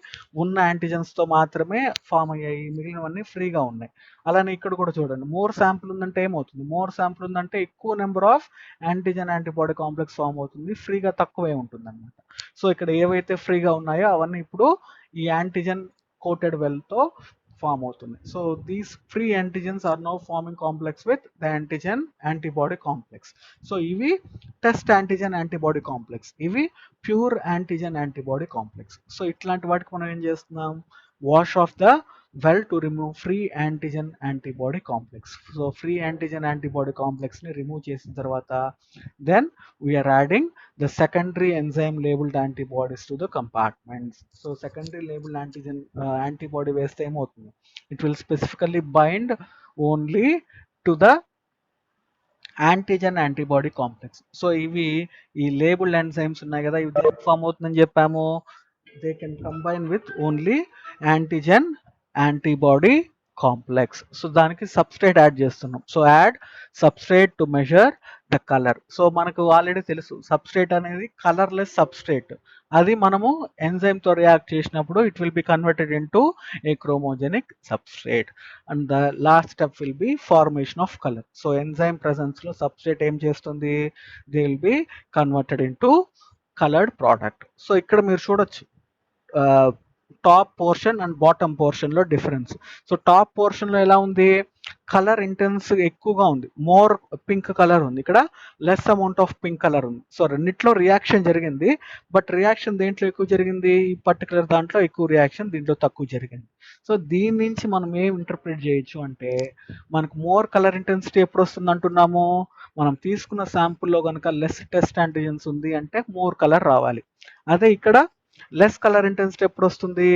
A: ఉన్న యాంటీజెన్స్తో మాత్రమే ఫామ్ అయ్యాయి, మిగిలినవన్నీ ఫ్రీగా ఉన్నాయి. అలానే ఇక్కడ కూడా చూడండి, మోర్ శాంపుల్ ఉందంటే ఏమవుతుంది, మోర్ శాంపుల్ ఉందంటే ఎక్కువ number of antigen antibody complex form అవుతుంది, ఫ్రీగా తక్కువే ఉంటుంది అనమాట. సో ఇక్కడ ఏవైతే ఫ్రీగా ఉన్నాయో అవన్నీ ఇప్పుడు ఈ యాంటీజెన్ కోటెడ్ వెల్తో ఫామ్ అవుతుంది. So these free antigens are now forming complex with the antigen antibody complex. So ఇవి టెస్ట్ యాంటీజెన్ యాంటీబాడీ కాంప్లెక్స్, ఇవి pure antigen antibody complex. So ఇట్లాంటి వాటికి మనం ఏం చేస్తున్నాం, wash off the well to remove free antigen antibody complex. So free antigen antibody కాంప్లెక్స్ని remove చేసిన తర్వాత then we are adding the secondary enzyme labeled antibodies to the compartments. So secondary labeled antigen antibody వేస్తే ఏమవుతుంది, it will specifically bind only to the antigen antibody complex. So ఇవి ఈ labelled enzymes ఉన్నాయి కదా, ఇవి దేనికి ఫామ్ అవుతుందని చెప్పాము, they can combine with only antigen antibody complex. So దానికి సబ్స్ట్రేట్ యాడ్ చేస్తున్నాం. So add substrate to measure the colour. So మనకు ఆల్రెడీ తెలుసు సబ్స్ట్రేట్ అనేది కలర్లెస్ సబ్స్ట్రేట్, అది మనము ఎంజైమ్తో రియాక్ట్ చేసినప్పుడు it will be converted into a chromogenic substrate and the last step will be formation of colour. So enzyme ప్రెసెన్స్లో substrate ఏం చేస్తుంది, they will be converted into coloured product. So ఇక్కడ మీరు చూడొచ్చు టాప్ పోర్షన్ అండ్ బాటమ్ పోర్షన్లో difference. So top పోర్షన్లో ఎలా ఉంది, కలర్ ఇంటెన్స్ ఎక్కువగా ఉంది, మోర్ పింక్ కలర్ ఉంది, ఇక్కడ less amount of pink colour ఉంది. సో రెండిట్లో రియాక్షన్ జరిగింది, బట్ రియాక్షన్ దేంట్లో ఎక్కువ జరిగింది, ఈ పర్టికులర్ దాంట్లో ఎక్కువ రియాక్షన్, దీంట్లో తక్కువ జరిగింది. సో దీని నుంచి మనం ఏం ఇంటర్ప్రిట్ చేయొచ్చు అంటే, మనకు మోర్ కలర్ ఇంటెన్సిటీ ఎప్పుడు వస్తుంది అంటున్నాము, మనం తీసుకున్న శాంపుల్లో కనుక లెస్ టెస్ట్ యాంటీజెన్స్ ఉంది అంటే మోర్ కలర్ రావాలి. అదే ఇక్కడ లెస్ కలర్ ఇంటెన్సిటీ ఎప్పుడు వస్తుంది,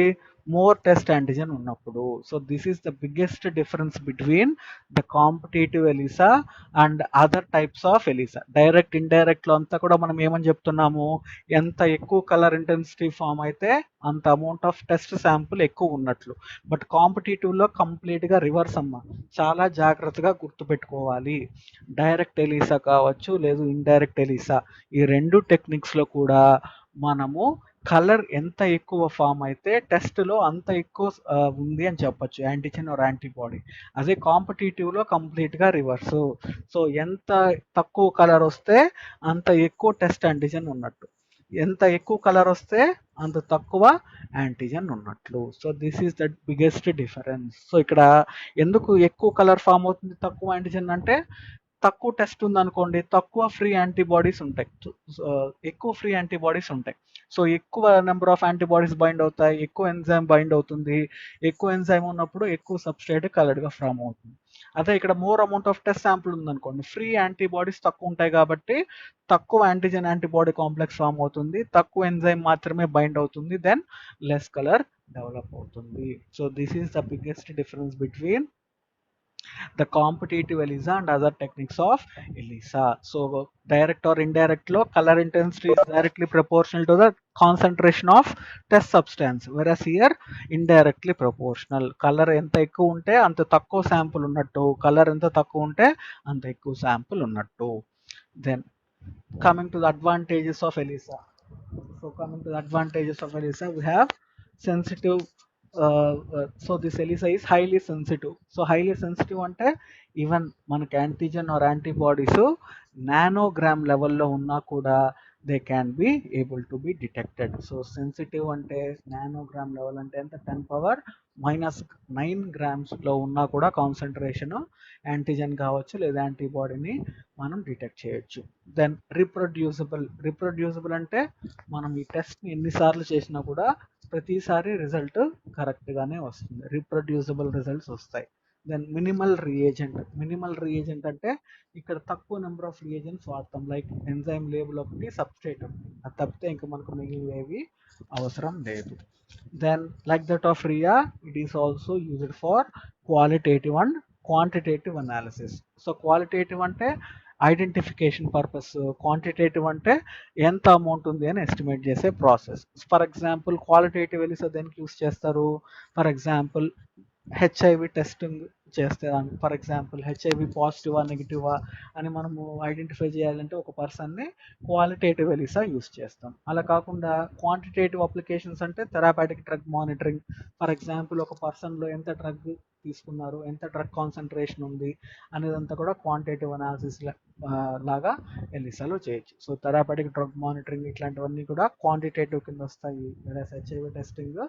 A: మోర్ టెస్ట్ యాంటిజెన్ ఉన్నప్పుడు. So this is the biggest difference between the competitive ELISA and other types of ELISA. Direct indirect లో అంతా కూడా మనం ఏమని చెప్తున్నాము, ఎంత ఎక్కువ కలర్ ఇంటెన్సిటీ ఫామ్ అయితే అంత అమౌంట్ ఆఫ్ టెస్ట్ శాంపుల్ ఎక్కువ ఉన్నట్లు. బట్ కాంపిటేటివ్ లో కంప్లీట్ గా రివర్స్ అమ్మ. చాలా జాగ్రత్తగా గుర్తుపెట్టుకోవాలి. డైరెక్ట్ ఎలిసా కావచ్చు లేదు ఇండైరెక్ట్ ఎలిసా, ఈ రెండు టెక్నిక్స్ లో కూడా మనము కలర్ ఎంత ఎక్కువ ఫామ్ అయితే టెస్ట్లో అంత ఎక్కువ ఉంది అని చెప్పొచ్చు, యాంటీజెన్ ఆర్ యాంటీబాడీ. అదే కాంపిటేటివ్లో కంప్లీట్గా రివర్స్. సో ఎంత తక్కువ కలర్ వస్తే అంత ఎక్కువ టెస్ట్ యాంటీజెన్ ఉన్నట్టు, ఎంత ఎక్కువ కలర్ వస్తే అంత తక్కువ యాంటీజెన్ ఉన్నట్లు. So this is the biggest difference. So ఇక్కడ ఎందుకు ఎక్కువ కలర్ ఫామ్ అవుతుంది తక్కువ యాంటీజెన్ అంటే, తక్కువ టెస్ట్ ఉందనుకోండి తక్కువ ఫ్రీ యాంటీబాడీస్ ఉంటాయి, ఎక్కువ ఫ్రీ యాంటీబాడీస్ ఉంటాయి. సో ఎక్కువ నెంబర్ ఆఫ్ యాంటీబాడీస్ బైండ్ అవుతాయి, ఎక్కువ ఎంజైమ్ బైండ్ అవుతుంది. ఎక్కువ ఎంజైమ్ ఉన్నప్పుడు ఎక్కువ సబ్స్ట్రేట్ కలర్గా ఫామ్ అవుతుంది. అదే ఇక్కడ more amount of test sample ఉందనుకోండి, ఫ్రీ యాంటీబాడీస్ తక్కువ ఉంటాయి కాబట్టి తక్కువ యాంటీజెన్ యాంటీబాడీ కాంప్లెక్స్ ఫామ్ అవుతుంది, తక్కువ ఎంజైమ్ మాత్రమే బైండ్ అవుతుంది, దెన్ లెస్ కలర్ డెవలప్ అవుతుంది. So this is the biggest difference between the competitive ELISA and other techniques of ELISA. So direct or indirect low color intensity is directly proportional to the concentration of test substance, whereas here indirectly proportional. Color ఎంత ఎక్కువ ఉంటే అంత తక్కువ sample ఉన్నట్టు, colour ఎంత తక్కువ ఉంటే అంత ఎక్కువ శాంపుల్ ఉన్నట్టు. Then coming to the advantages of ELISA. So coming to the advantages of ELISA, we have sensitive. So this ELISA is highly sensitive. So highly sensitive అంటే ఈవెన్ మనకి యాంటీజెన్ ఆర్ యాంటీబాడీస్ నానోగ్రామ్ లెవెల్లో ఉన్నా కూడా they can be able to be detected. So sensitive అంటే nanogram level అంటే ఎంత, 10⁻⁹ గ్రామ్స్లో ఉన్నా కూడా కాన్సన్ట్రేషన్ యాంటీజెన్ కావచ్చు లేదా యాంటీబాడీని మనం డిటెక్ట్ చేయొచ్చు. దెన్ రిప్రొడ్యూసబుల్ అంటే మనం ఈ టెస్ట్ని ఎన్నిసార్లు చేసినా కూడా ప్రతిసారి రిజల్ట్ కరెక్ట్గానే వస్తుంది, రిప్రొడ్యూసబుల్ రిజల్ట్స్ వస్తాయి. దెన్ మినిమల్ రియేజెంట్ అంటే ఇక్కడ తక్కువ నెంబర్ ఆఫ్ రియేజెంట్స్ వాడతాం, లైక్ ఎంజైమ్ లేబుల్ ఒకటి సబ్స్ట్రేట్ ఒకటి, అది తప్పితే ఇంకా మనకు మిగిలినవి అవసరం లేదు. దెన్ లైక్ దట్ ఆఫ్ రియా, it is also used for qualitative and quantitative analysis. So qualitative అంటే ఐడెంటిఫికేషన్ పర్పస్, క్వాంటిటేటివ్ అంటే ఎంత అమౌంట్ ఉంది అని ఎస్టిమేట్ చేసే process. For example qualitative ELISA దేనికి యూస్ చేస్తారు, ఫర్ ఎగ్జాంపుల్ హెచ్ఐవి టెస్టింగ్ చేస్తే, ఫర్ ఎగ్జాంపుల్ హెచ్ఐవి పాజిటివా నెగిటివా అని మనము ఐడెంటిఫై చేయాలంటే ఒక పర్సన్ని క్వాలిటేటివ్ ఎలిసా యూస్ చేస్తాం. అలా కాకుండా క్వాంటిటేటివ్ అప్లికేషన్స్ అంటే థెరాపాటిక్ డ్రగ్ మానిటరింగ్, ఫర్ ఎగ్జాంపుల్ ఒక పర్సన్లో ఎంత డ్రగ్ తీసుకున్నారు, ఎంత డ్రగ్ కాన్సన్ట్రేషన్ ఉంది అనేదంతా కూడా క్వాంటిటేటివ్ అనాలిసిస్ లాగా ఎలిసాలో చేయొచ్చు. సో థెరాపాటిక్ డ్రగ్ మానిటరింగ్ ఇట్లాంటివన్నీ కూడా క్వాంటిటేటివ్ కింద వస్తాయి, హెచ్ఐవి టెస్టింగ్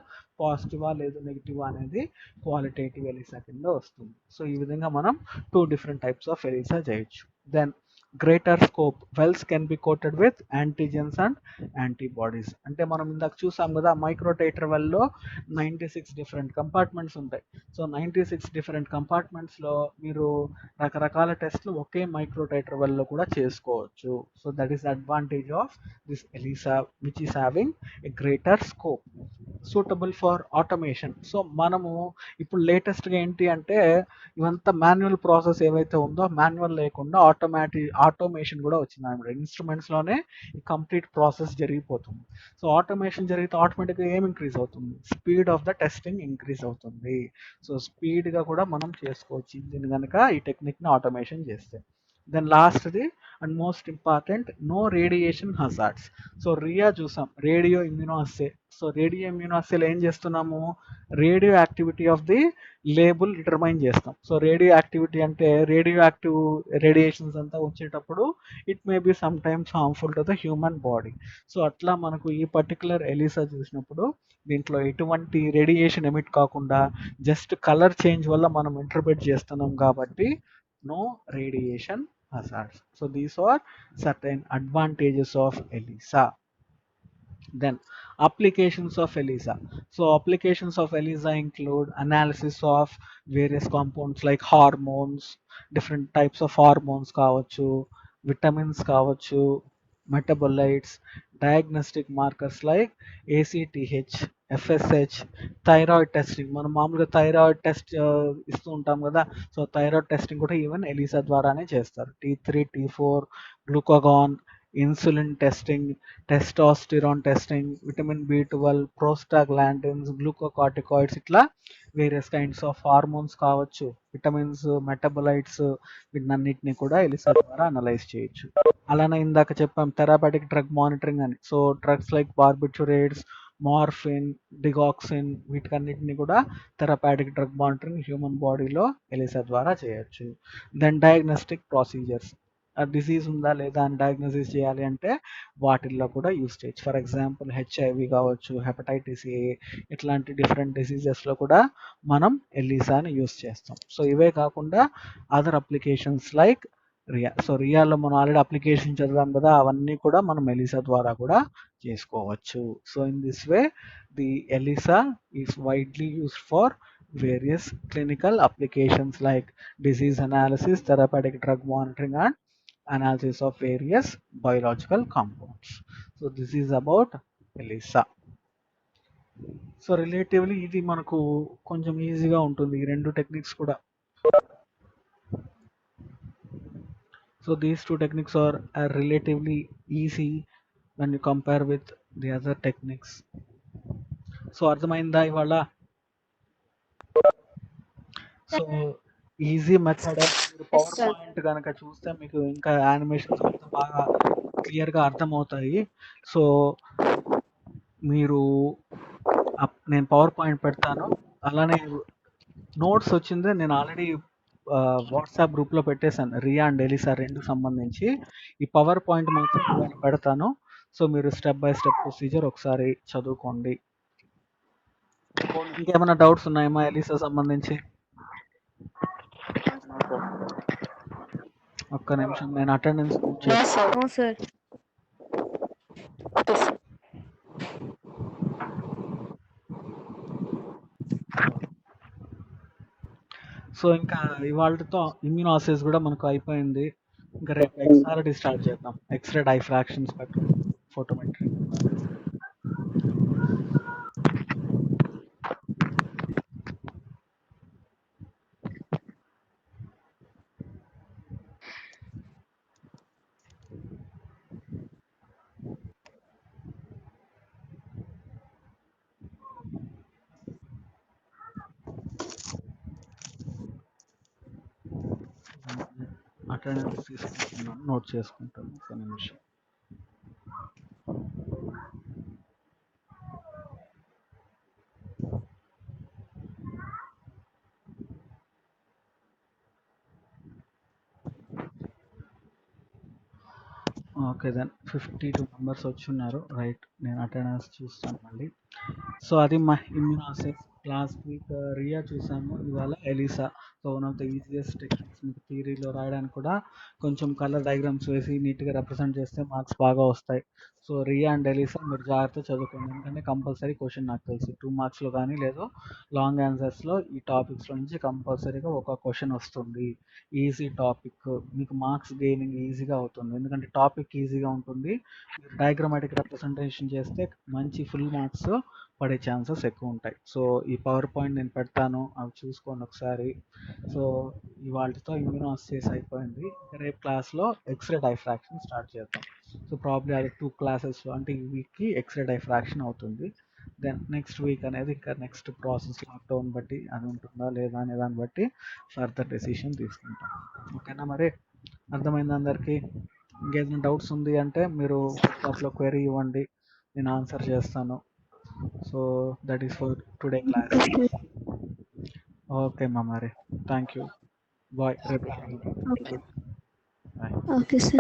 A: పాజిటివా లేదు నెగిటివా అనేది క్వాలిటేటివ్ ఎలిసా కింద వస్తుంది. సో ఈ విధంగా మనం 2 డిఫరెంట్ టైప్స్ ఆఫ్ ఎలిసా చేయొచ్చు. Then greater scope, wells can be coated with antigens and antibodies. అంటే మనం ఇందాక చూసాం కదా మైక్రోటైటర్ వెల్లో 96 డిఫరెంట్ కంపార్ట్మెంట్స్ ఉంటాయి. సో 96 డిఫరెంట్ కంపార్ట్మెంట్స్లో మీరు రకరకాల టెస్ట్లు ఒకే మైక్రోటైటర్ వెల్లో కూడా చేసుకోవచ్చు. So that is advantage of this ELISA which is having a greater scope, suitable for automation. So మనము ఇప్పుడు లేటెస్ట్గా ఏంటి అంటే ఇవంతా మాన్యువల్ ప్రాసెస్ ఏవైతే ఉందో మాన్యువల్ లేకుండా ఆటోమేషన్ కూడా వచ్చింది అనమాట. ఇన్స్ట్రుమెంట్స్లోనే ఈ కంప్లీట్ ప్రాసెస్ జరిగిపోతుంది. సో ఆటోమేషన్ జరిగితే ఆటోమేటిక్గా ఏం ఇంక్రీజ్ అవుతుంది, speed of the testing increase అవుతుంది. సో స్పీడ్గా కూడా మనం చేసుకోవచ్చు దీన్ని కనుక ఈ టెక్నిక్ని ఆటోమేషన్ చేస్తే. దెన్ లాస్ట్ది and most important, no radiation hazards. So RIA చూసాం, రేడియో ఇమ్యూనోఅస్సే. సో రేడియో ఇమ్యూనోఅస్సేలో ఏం చేస్తున్నాము, radioactivity of the label determine చేస్తాం. సో రేడియో యాక్టివిటీ అంటే రేడియో యాక్టివ్ రేడియేషన్స్ అంతా వచ్చేటప్పుడు it may be some times harmful to the human body. So అట్లా మనకు ఈ పర్టికులర్ ఎలిసా చూసినప్పుడు దీంట్లో ఎటువంటి రేడియేషన్ ఎమిట్ కాకుండా జస్ట్ కలర్ చేంజ్ వల్ల మనం ఇంటర్ప్రెట్ చేస్తున్నాం కాబట్టి no radiation hazards. So these are certain advantages of ELISA. Then applications of ELISA. So applications of ELISA include analysis of various compounds like hormones, different types of hormones కావచ్చు, vitamins కావచ్చు, metabolites, diagnostic markers like ACTH, FSH, thyroid testing. మనం మామూలుగా thyroid test ఇస్తూ ఉంటాం కదా. So thyroid testing కూడా even ELISA ద్వారానే చేస్తారు. T3, T4, glucagon, insulin testing, testosterone testing, vitamin B12, prostaglandins, glucocorticoids, ఇట్లా వేరియస్ కైండ్స్ ఆఫ్ హార్మోన్స్ కావచ్చు, విటమిన్స్, మెటబొలైట్స్, వీటన్నిటిని కూడా ఎలిసా ద్వారా అనలైజ్ చేయొచ్చు. అలానే ఇందాక చెప్పాం థెరపాటిక్ డ్రగ్ మానిటరింగ్ అని. So drugs like barbiturates, morphine, digoxin, వీటికన్నిటిని కూడా థెరపాటిక్ డ్రగ్ మానిటరింగ్ హ్యూమన్ బాడీలో ఎలిసా ద్వారా చేయొచ్చు. దెన్ డయాగ్నోస్టిక్ ప్రొసీజర్స్, ఆ డిసీజ్ ఉందా లేదా అని డయాగ్నోసిస్ చేయాలి అంటే వాటిల్లో కూడా యూస్ చేయొచ్చు. ఫర్ ఎగ్జాంపుల్ హెచ్ఐవి కావచ్చు, హెపటైటిస్ ఏ, ఇట్లాంటి డిఫరెంట్ డిసీజెస్లో కూడా మనం ఎలిసాని యూస్ చేస్తాం. సో ఇవే కాకుండా other applications like RIA. So రియాలో మనం ఆల్రెడీ అప్లికేషన్ చదివాం కదా, అవన్నీ కూడా మనం ఎలిసా ద్వారా కూడా చేసుకోవచ్చు. So in this way the ELISA is widely used for various clinical applications like disease analysis, therapeutic drug monitoring, and analysis of various biological compounds. So this is about ELISA. So relatively ఇది మనకు కొంచెం ఈజీగా ఉంటుంది ఈ రెండు techniques కూడా. So these two techniques are relatively easy when you compare with the other techniques. So అర్థమైందా ఇవాళ? So easy method. మీరు
B: Yes,
A: పవర్
B: sir.
A: పాయింట్ కనుక చూస్తే మీకు ఇంకా యానిమేషన్స్ అంతా బాగా క్లియర్గా అర్థమవుతాయి. సో మీరు నేను పవర్ పాయింట్ పెడతాను. అలానే నోట్స్ వచ్చింది, నేను ఆల్రెడీ వాట్సాప్ గ్రూప్లో పెట్టేశాను రియా అండ్ ఎలిసా రెండు సంబంధించి. ఈ పవర్ పాయింట్ మాత్రం ఇవాళ పెడతాను. సో మీరు స్టెప్ బై స్టెప్ ప్రొసీజర్ ఒకసారి చదువుకోండి. ఇంకేమైనా డౌట్స్ ఉన్నాయమ్మా ఎలిసా సంబంధించి? ఒక్క నిమిషం, నేను attendance
B: No, sir. No, sir.
A: So ఇంకా ఇవాళతో ఇమ్యూనాసిస్ కూడా మనకు అయిపోయింది. ఇంకా రేపు ఎక్స్ఆర్డి స్టార్ట్ చేద్దాం. X ray diffraction spectrum photometry. Attendance తీసుకుంటున్నాను, నోట్ చేసుకుంటాను. ఒక నిమిషం. ఓకే దెన్ 52 మెంబర్స్ వచ్చున్నారు. రైట్, నేను అటెండెన్స్ చూస్తాను మళ్ళీ. సో అది మా ఇమ్యూనాసిస్. లాస్ట్ వీక్ రియా చూసాము, ఇవాళ ELISA. So one of the easiest techniques. మీకు థియరీలో రాయడానికి కూడా కొంచెం కలర్ డయాగ్రామ్స్ వేసి నీట్గా రిప్రజెంట్ చేస్తే మార్క్స్ బాగా వస్తాయి. సో రియా అండ్ ఎలిసా మీరు జాగ్రత్త చదువుకోండి, ఎందుకంటే కంపల్సరీ క్వశ్చన్ నాకు తెలిసి 2 మార్క్స్లో కానీ లేదో లాంగ్ ఆన్సర్స్లో ఈ టాపిక్స్లో నుంచి కంపల్సరీగా ఒక క్వశ్చన్ వస్తుంది. ఈజీ టాపిక్, మీకు మార్క్స్ గెయినింగ్ ఈజీగా అవుతుంది, ఎందుకంటే టాపిక్ ఈజీగా ఉంటుంది. మీరు డయాగ్రామాటిక్ రిప్రజెంటేషన్ చేస్తే మంచి ఫుల్ మార్క్స్ పడే ఛాన్సెస్ ఎక్కువ ఉంటాయి. సో ఈ పవర్ పాయింట్ నేను పెడతాను, అవి చూసుకోండి ఒకసారి. సో ఇవాళతో ఇమ్యూనాసిస్ అయిపోయింది. రేపు క్లాస్లో ఎక్స్రే డైఫ్రాక్షన్ స్టార్ట్ చేద్దాం. సో ప్రాబ్లీ అది 2 క్లాసెస్, అంటే ఈ వీక్కి ఎక్స్రే డైఫ్రాక్షన్ అవుతుంది. దెన్ నెక్స్ట్ వీక్ అనేది ఇంకా నెక్స్ట్ ప్రాసెస్ లాక్డౌన్ బట్టి అది ఉంటుందా లేదా అనే దాన్ని బట్టి ఫర్దర్ డెసిషన్ తీసుకుంటాం. ఓకేనా? మరి అర్థమైంది అందరికీ? ఇంకేదైనా డౌట్స్ ఉంది అంటే మీరు వాట్సాప్లో క్వెరీ ఇవ్వండి, నేను ఆన్సర్ చేస్తాను. So that is for today class. Okay మా మరి, థ్యాంక్ యూ, బాయ్. రేపు
B: Okay.
A: బాయ్.
B: Okay, sir.